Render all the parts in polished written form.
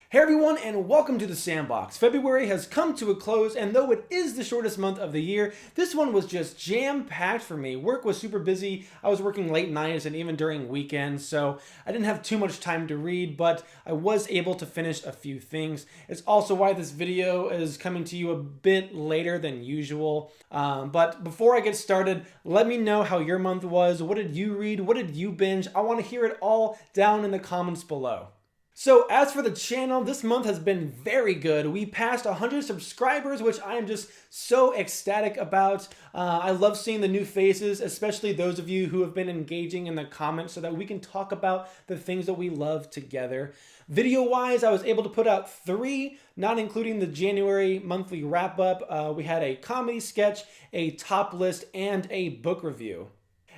Hey everyone, and welcome to the Sandbox. February has come to a close, and though it is the shortest month of the year, this one was just jam-packed for me. Work was super busy. I was working late nights and even during weekends, so I didn't have too much time to read, but I was able to finish a few things. It's also why this video is coming to you a bit later than usual. But before I get started, let me know how your month was. What did you read? What did you binge? I want to hear it all down in the comments below. So as for the channel, this month has been very good. We passed 100 subscribers, which I am just so ecstatic about. I love seeing the new faces, especially those of you who have been engaging in the comments so that we can talk about the things that we love together. Video-wise, I was able to put out 3, not including the January monthly wrap-up. We had a comedy sketch, a top list, and a book review.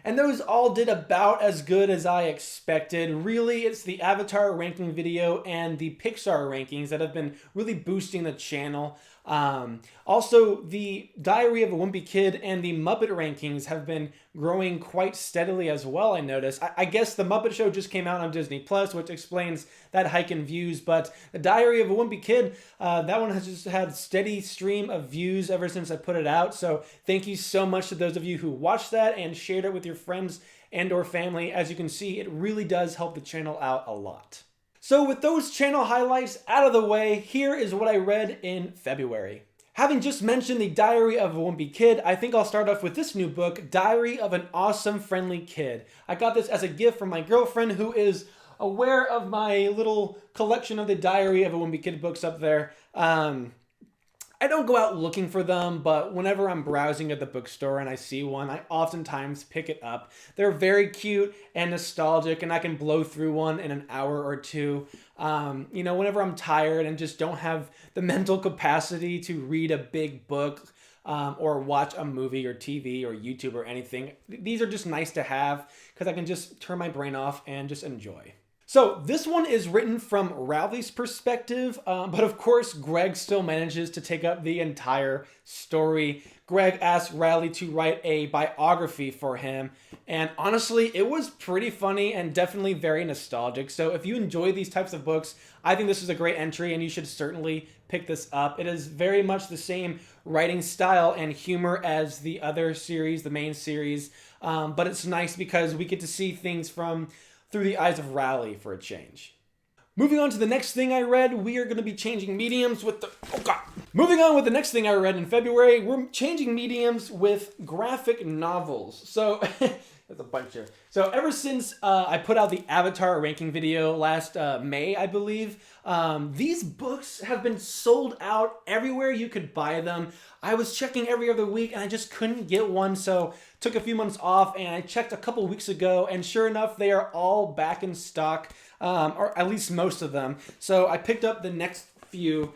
And those all did about as good as I expected. Really, it's the Avatar ranking video and the Pixar rankings that have been really boosting the channel. Also, the Diary of a Wimpy Kid and the Muppet rankings have been growing quite steadily as well, I noticed. I guess the Muppet Show just came out on Disney+, which explains that hike in views, but the Diary of a Wimpy Kid, that one has just had steady stream of views ever since I put it out, so thank you so much to those of you who watched that and shared it with your friends and or family. As you can see, it really does help the channel out a lot. So with those channel highlights out of the way, here is what I read in February. Having just mentioned the Diary of a Wimpy Kid, I think I'll start off with this new book, Diary of an Awesome Friendly Kid. I got this as a gift from my girlfriend, who is aware of my little collection of the Diary of a Wimpy Kid books up there. I don't go out looking for them, but whenever I'm browsing at the bookstore and I see one, I oftentimes pick it up. They're very cute and nostalgic, and I can blow through one in an hour or two. Whenever I'm tired and just don't have the mental capacity to read a big book or watch a movie or TV or YouTube or anything, these are just nice to have because I can just turn my brain off and just enjoy. So this one is written from Rowley's perspective, but of course Greg still manages to take up the entire story. Greg asked Rowley to write a biography for him, and honestly, it was pretty funny and definitely very nostalgic. So if you enjoy these types of books, I think this is a great entry and you should certainly pick this up. It is very much the same writing style and humor as the other series, the main series, but it's nice because we get to see things through the eyes of Rowley for a change. Moving on to the next thing I read, we are going to be changing mediums with the... Oh God! Moving on with the next thing I read in February, we're changing mediums with graphic novels. So, there's a bunch here. So ever since I put out the Avatar ranking video last May, I believe, these books have been sold out everywhere you could buy them. I was checking every other week and I just couldn't get one, so took a few months off and I checked a couple weeks ago, and sure enough, they are all back in stock, or at least most of them. So I picked up the next few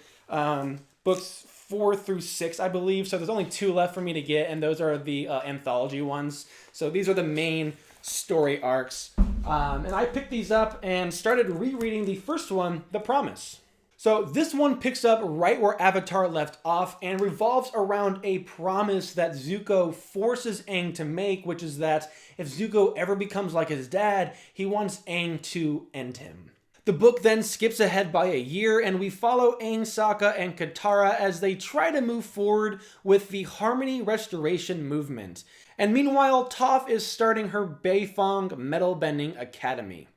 books, 4 through 6, I believe. So there's only 2 left for me to get, and those are the anthology ones. So these are the main story arcs. And I picked these up and started rereading the first one, The Promise. So this one picks up right where Avatar left off and revolves around a promise that Zuko forces Aang to make, which is that if Zuko ever becomes like his dad, he wants Aang to end him. The book then skips ahead by a year, and we follow Aang, Sokka, and Katara as they try to move forward with the Harmony Restoration movement. And meanwhile, Toph is starting her Beifong Metal Bending Academy.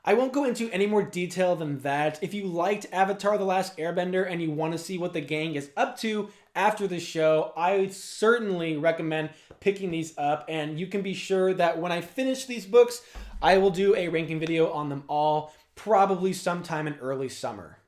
I won't go into any more detail than that. If you liked Avatar: The Last Airbender and you want to see what the gang is up to after the show, I certainly recommend picking these up, and you can be sure that when I finish these books, I will do a ranking video on them all, probably sometime in early summer.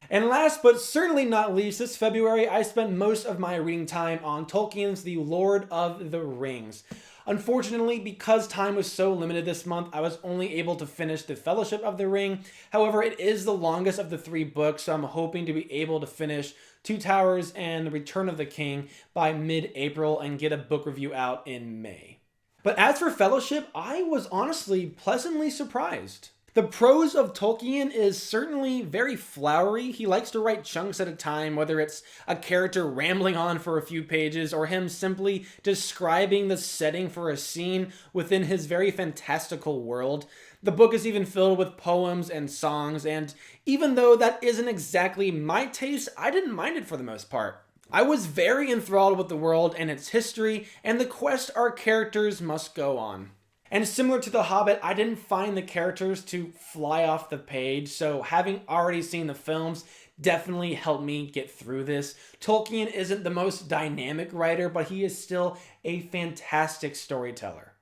And last but certainly not least, this February I spent most of my reading time on Tolkien's The Lord of the Rings. Unfortunately, because time was so limited this month, I was only able to finish The Fellowship of the Ring. However, it is the longest of the 3 books, so I'm hoping to be able to finish Two Towers and The Return of the King by mid-April and get a book review out in May. But as for Fellowship, I was honestly pleasantly surprised. The prose of Tolkien is certainly very flowery. He likes to write chunks at a time, whether it's a character rambling on for a few pages or him simply describing the setting for a scene within his very fantastical world. The book is even filled with poems and songs, and even though that isn't exactly my taste, I didn't mind it for the most part. I was very enthralled with the world and its history, and the quest our characters must go on. And similar to The Hobbit, I didn't find the characters to fly off the page, so having already seen the films definitely helped me get through this. Tolkien isn't the most dynamic writer, but he is still a fantastic storyteller.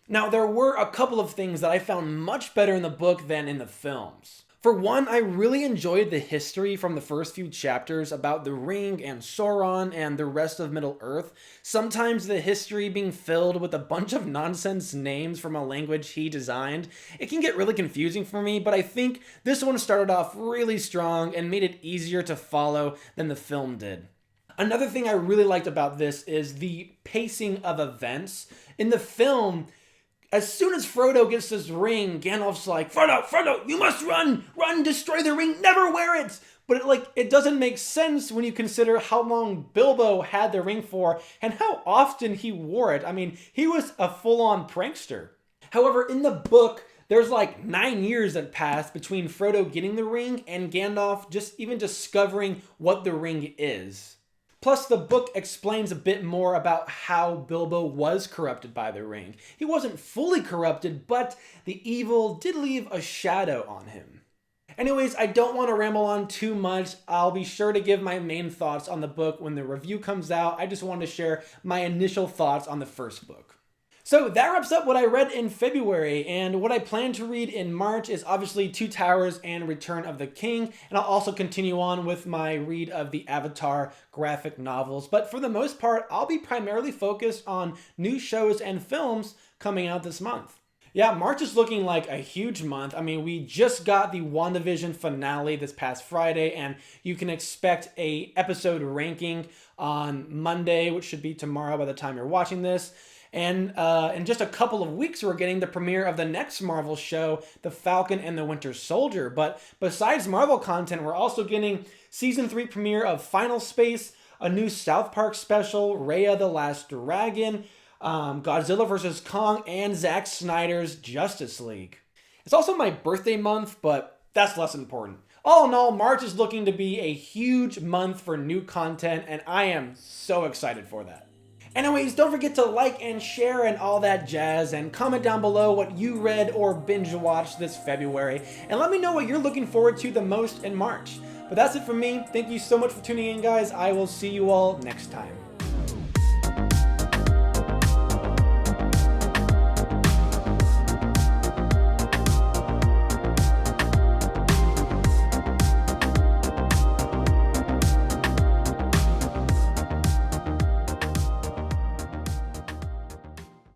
Now, there were a couple of things that I found much better in the book than in the films. For one, I really enjoyed the history from the first few chapters about the Ring and Sauron and the rest of Middle-earth. Sometimes the history being filled with a bunch of nonsense names from a language he designed, it can get really confusing for me, but I think this one started off really strong and made it easier to follow than the film did. Another thing I really liked about this is the pacing of events. In the film, as soon as Frodo gets this ring, Gandalf's like, Frodo, you must run! Run, destroy the ring, never wear it! But it doesn't make sense when you consider how long Bilbo had the ring for and how often he wore it. I mean, he was a full-on prankster. However, in the book, there's like 9 years that passed between Frodo getting the ring and Gandalf just even discovering what the ring is. Plus, the book explains a bit more about how Bilbo was corrupted by the ring. He wasn't fully corrupted, but the evil did leave a shadow on him. Anyways, I don't want to ramble on too much. I'll be sure to give my main thoughts on the book when the review comes out. I just wanted to share my initial thoughts on the first book. So that wraps up what I read in February, and what I plan to read in March is obviously Two Towers and Return of the King, and I'll also continue on with my read of the Avatar graphic novels. But for the most part, I'll be primarily focused on new shows and films coming out this month. Yeah, March is looking like a huge month. I mean, we just got the WandaVision finale this past Friday, and you can expect a episode ranking on Monday, which should be tomorrow by the time you're watching this. And in just a couple of weeks, we're getting the premiere of the next Marvel show, The Falcon and the Winter Soldier. But besides Marvel content, we're also getting Season 3 premiere of Final Space, a new South Park special, Raya the Last Dragon, Godzilla vs. Kong, and Zack Snyder's Justice League. It's also my birthday month, but that's less important. All in all, March is looking to be a huge month for new content, and I am so excited for that. Anyways, don't forget to like and share and all that jazz, and comment down below what you read or binge watched this February, and let me know what you're looking forward to the most in March. But that's it from me. Thank you so much for tuning in, guys. I will see you all next time.